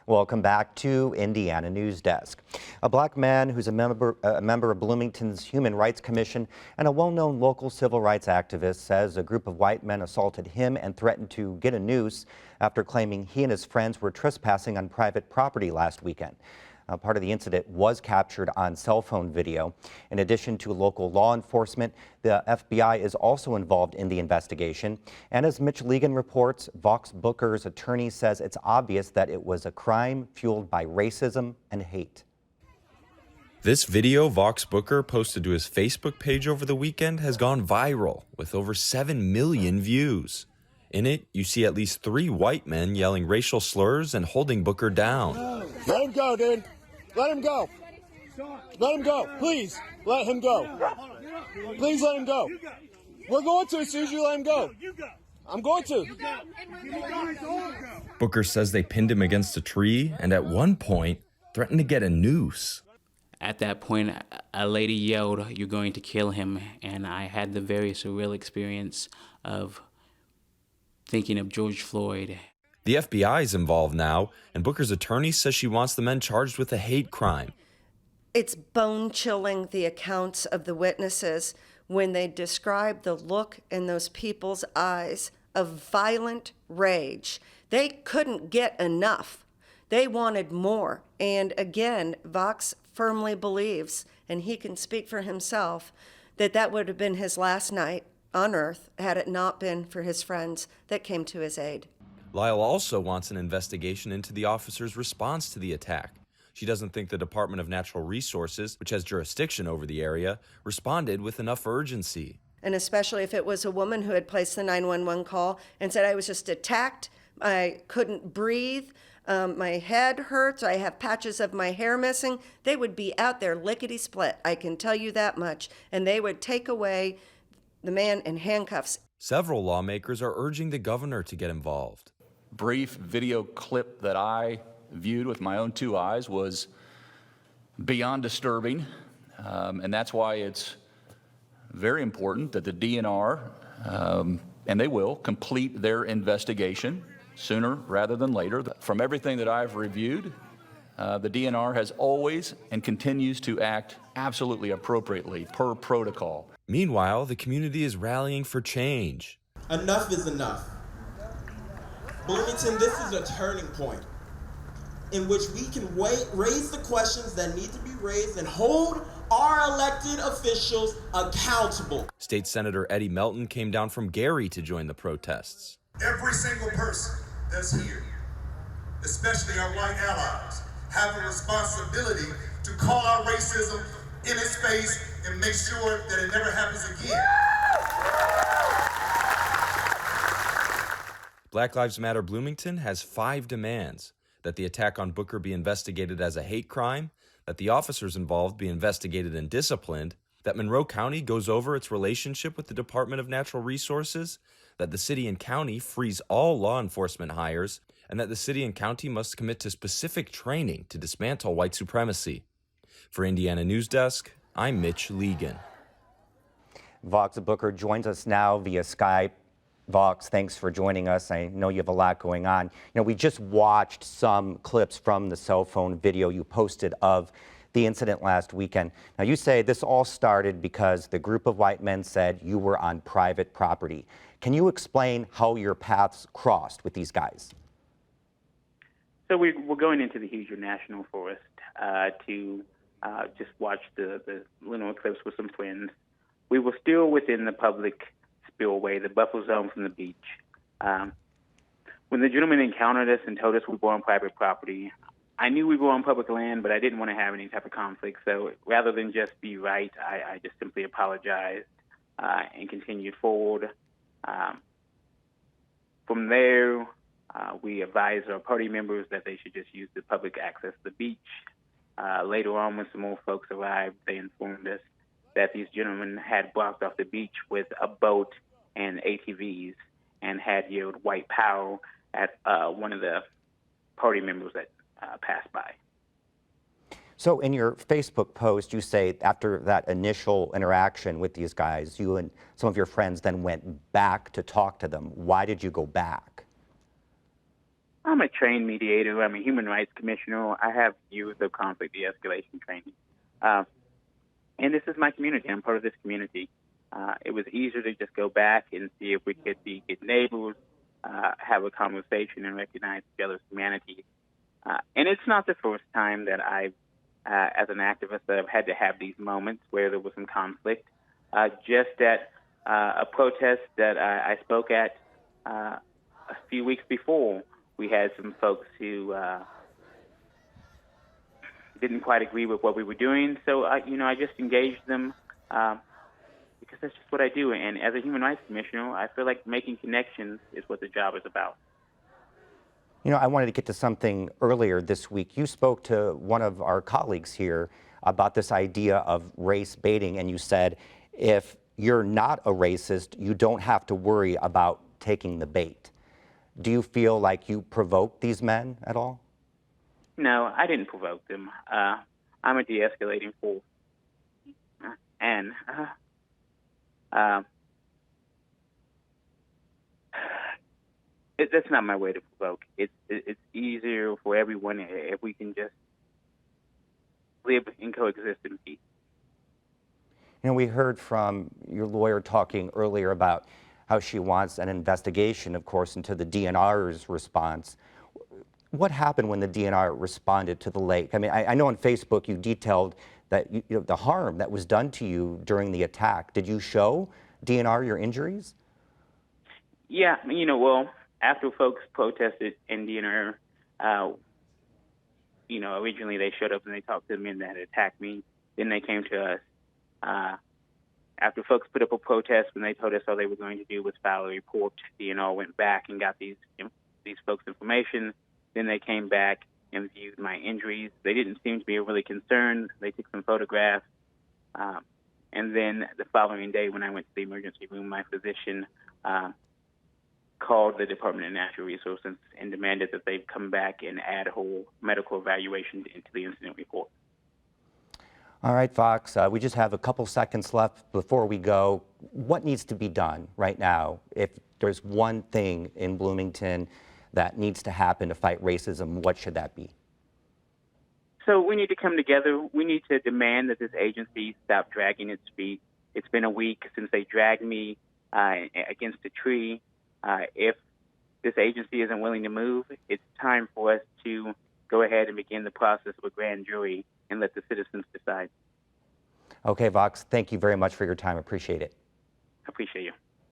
Welcome back to Indiana Newsdesk. A black man who's a member of Bloomington's Human Rights Commission and a well-known local civil rights activist says a group of white men assaulted him and threatened to get a noose after claiming he and his friends were trespassing on private property last weekend. Part of the incident was captured on cell phone video. In addition to local law enforcement, the FBI is also involved in the investigation. And as Mitch Legan reports, Vox Booker's attorney says it's obvious that it was a crime fueled by racism and hate. This video Vox Booker posted to his Facebook page over the weekend has gone viral with over 7 million views. In it, you see at least 3 white men yelling racial slurs and holding Booker down. Let him go, dude. Let him go. Let him go. Please, let him go. Please let him go. We're going to as soon as you let him go. I'm going to. Booker says they pinned him against a tree and at one point threatened to get a noose. At that point, a lady yelled, "You're going to kill him." And I had the very surreal experience of thinking of George Floyd. The FBI is involved now, and Booker's attorney says she wants the men charged with a hate crime. It's bone-chilling, the accounts of the witnesses when they describe the look in those people's eyes of violent rage. They couldn't get enough. They wanted more. And again, Vox firmly believes, and he can speak for himself, that that would have been his last night on earth had it not been for his friends that came to his aid. Lyle also wants an investigation into the officer's response to the attack. She doesn't think the Department of Natural Resources, which has jurisdiction over the area, responded with enough urgency. And especially if it was a woman who had placed the 911 call and said, "I was just attacked, I couldn't breathe, my head hurts, I have patches of my hair missing," they would be out there lickety-split, I can tell you that much, and they would take away the man in handcuffs. Several lawmakers are urging the governor to get involved. Brief video clip that I viewed with my own 2 eyes was beyond disturbing, and that's why it's very important that the DNR, and they will, complete their investigation sooner rather than later. From everything that I've reviewed, the DNR has always and continues to act absolutely appropriately per protocol. Meanwhile, the community is rallying for change. Enough is enough. Bloomington, this is a turning point in which we can raise the questions that need to be raised and hold our elected officials accountable. State Senator Eddie Melton came down from Gary to join the protests. Every single person that's here, especially our white allies, have a responsibility to call out racism in its face and make sure that it never happens again. Black Lives Matter Bloomington has 5 demands: that the attack on Booker be investigated as a hate crime, that the officers involved be investigated and disciplined, that Monroe County goes over its relationship with the Department of Natural Resources, that the city and county freeze all law enforcement hires, and that the city and county must commit to specific training to dismantle white supremacy. For Indiana Newsdesk, I'm Mitch Legan. Vox Booker joins us now via Skype. Vox, thanks for joining us. I know you have a lot going on. We just watched some clips from the cell phone video you posted of the incident last weekend. Now, you say this all started because the group of white men said you were on private property. Can you explain how your paths crossed with these guys? So we're going into the Hoosier National Forest to just watch the lunar eclipse with some friends. We were still within the public spillway, the buffer zone from the beach. When the gentleman encountered us and told us we were on private property, I knew we were on public land, but I didn't want to have any type of conflict. So rather than just be right, I just simply apologized and continued forward. From there, we advised our party members that they should just use the public access to the beach. Later on, when some more folks arrived, they informed us that these gentlemen had blocked off the beach with a boat and ATVs and had yelled white power at one of the party members that passed by. So in your Facebook post, you say after that initial interaction with these guys, you and some of your friends then went back to talk to them. Why did you go back? I'm a trained mediator. I'm a human rights commissioner. I have years of conflict de-escalation training. And this is my community. I'm part of this community. It was easier to just go back and see if we could be good neighbors, have a conversation, and recognize each other's humanity. And it's not the first time that I've, as an activist, that I've had to have these moments where there was some conflict. Just at a protest that I spoke at a few weeks before, we had some folks who didn't quite agree with what we were doing. So, I just engaged them because that's just what I do. And as a human rights commissioner, I feel like making connections is what the job is about. I wanted to get to something earlier this week. You spoke to one of our colleagues here about this idea of race baiting, and you said if you're not a racist, you don't have to worry about taking the bait. Do you feel like you provoked these men at all? No, I didn't provoke them. I'm a de-escalating force. And that's not my way to provoke. It's easier for everyone if we can just live and coexist in peace. We heard from your lawyer talking earlier about how she wants an investigation, of course, into the DNR's response. What happened when the DNR responded to the lake? I mean, I know on Facebook you detailed that the harm that was done to you during the attack. Did you show DNR your injuries? Yeah, well, after folks protested in DNR, originally they showed up and they talked to the men that had attacked me. Then they came to us. After folks put up a protest, when they told us all they were going to do was file a report, DNR went back and got these folks' information. Then they came back and viewed my injuries. They didn't seem to be really concerned. They took some photographs. And then the following day, when I went to the emergency room, my physician called the Department of Natural Resources and demanded that they come back and add a whole medical evaluation into the incident report. All right, Fox, we just have a couple seconds left before we go. What needs to be done right now? If there's one thing in Bloomington that needs to happen to fight racism, what should that be? So we need to come together. We need to demand that this agency stop dragging its feet. It's been a week since they dragged me against a tree. If this agency isn't willing to move, it's time for us to go ahead and begin the process of a grand jury and let the citizens decide. Okay, Vox, thank you very much for your time. Appreciate it. I appreciate you.